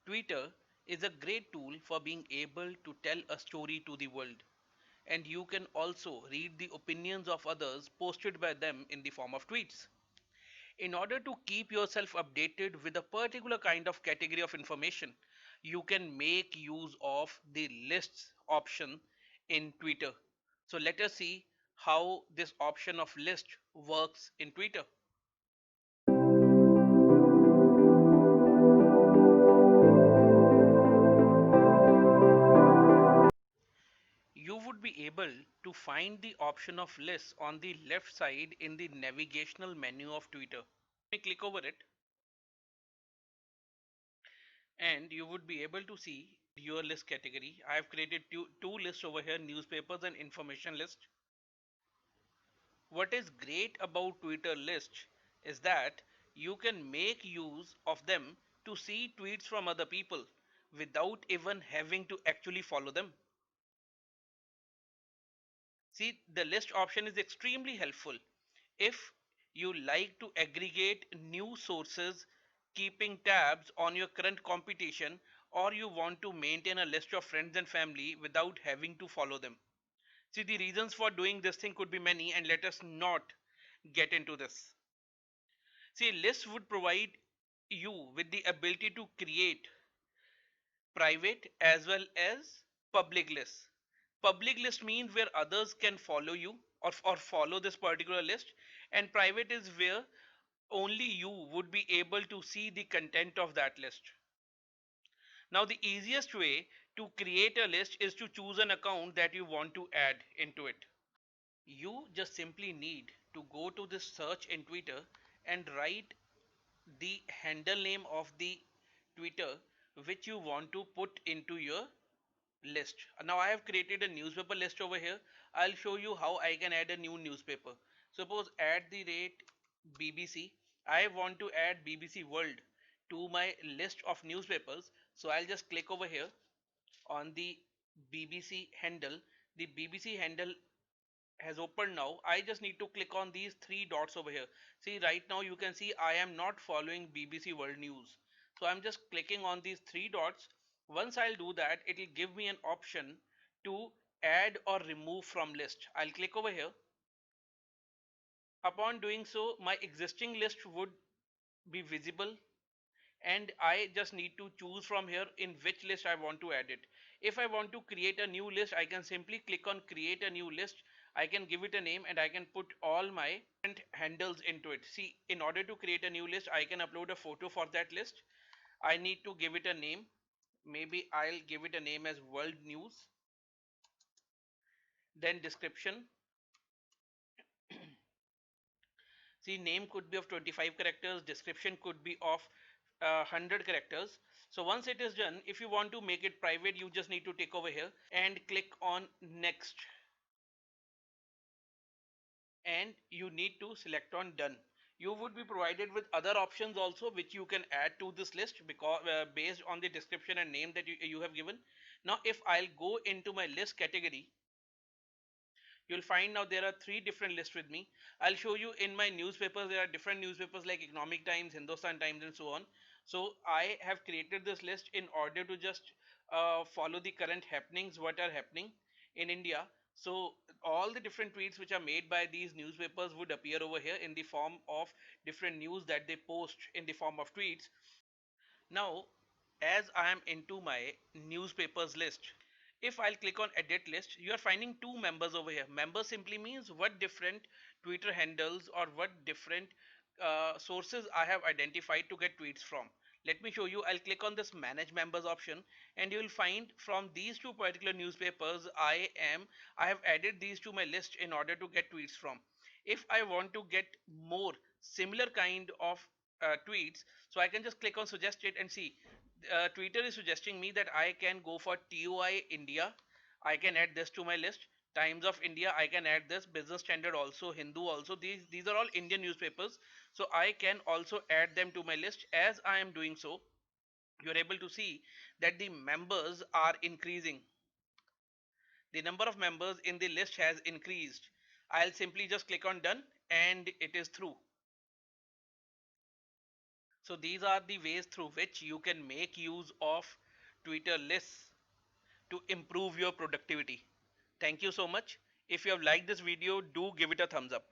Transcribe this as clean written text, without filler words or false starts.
Twitter is a great tool for being able to tell a story to the world, and you can also read the opinions of others posted by them in the form of tweets. In order to keep yourself updated with a particular kind of category of information, you can make use of the lists option in Twitter. So let us see how this option of list works in Twitter. You would be able to find the option of lists on the left side in the navigational menu of Twitter. You click over it and you would be able to see your list category. I have created two lists over here, newspapers and information list. What is great about Twitter lists is that you can make use of them to see tweets from other people without even having to actually follow them. See, the list option is extremely helpful if you like to aggregate news sources, keeping tabs on your current competition, or you want to maintain a list of friends and family without having to follow them. See, the reasons for doing this thing could be many, and let us not get into this. See, lists would provide you with the ability to create private as well as public lists. Public list means where others can follow you or follow this particular list, and private is where only you would be able to see the content of that list. Now, the easiest way to create a list is to choose an account that you want to add into it. You just simply need to go to this search in Twitter and write the handle name of the Twitter which you want to put into your list. Now I have created a newspaper list over here. I'll show you how I can add a new newspaper. Suppose at the rate BBC. I want to add BBC World to my list of newspapers. So I'll just click over here on the BBC handle. The BBC handle has opened now. I just need to click on these three dots over here. See, right now you can see I am not following BBC World News. So I'm just clicking on these three dots. Once I'll do that, it will give me an option to add or remove from list. I'll click over here. Upon doing so, my existing list would be visible, and I just need to choose from here in which list I want to add it. If I want to create a new list, I can simply click on create a new list. I can give it a name and I can put all my handles into it. See, in order to create a new list, I can upload a photo for that list. I need to give it a name. Maybe I'll give it a name as World News. Then description. See, name could be of 25 characters, description could be of 100 characters. So once it is done, if you want to make it private, you just need to take over here and click on next, and you need to select on done. You would be provided with other options also which you can add to this list because based on the description and name that you have given. Now if I'll go into my list category, you'll find now there are three different lists with me. I'll show you in my newspapers. There are different newspapers like Economic Times, Hindustan Times, and so on. So I have created this list in order to just follow the current happenings, what are happening in India. So all the different tweets which are made by these newspapers would appear over here in the form of different news that they post in the form of tweets. Now, as I am into my newspapers list, if I'll click on edit list, you are finding two members over here. Member simply means what different Twitter handles or what different sources I have identified to get tweets from. Let me show you. I'll click on this manage members option, and you will find from these two particular newspapers I have added these to my list in order to get tweets from. If I want to get more similar kind of tweets, so I can just click on suggested and see. Twitter is suggesting me that I can go for TOI India. I can add this to my list. Times of India, I can add this. Business Standard also, Hindu also. These are all Indian newspapers. So I can also add them to my list. As I am doing so, you're able to see that the members are increasing. The number of members in the list has increased. I'll simply just click on done and it is through. So these are the ways through which you can make use of Twitter lists to improve your productivity. Thank you so much. If you have liked this video, do give it a thumbs up.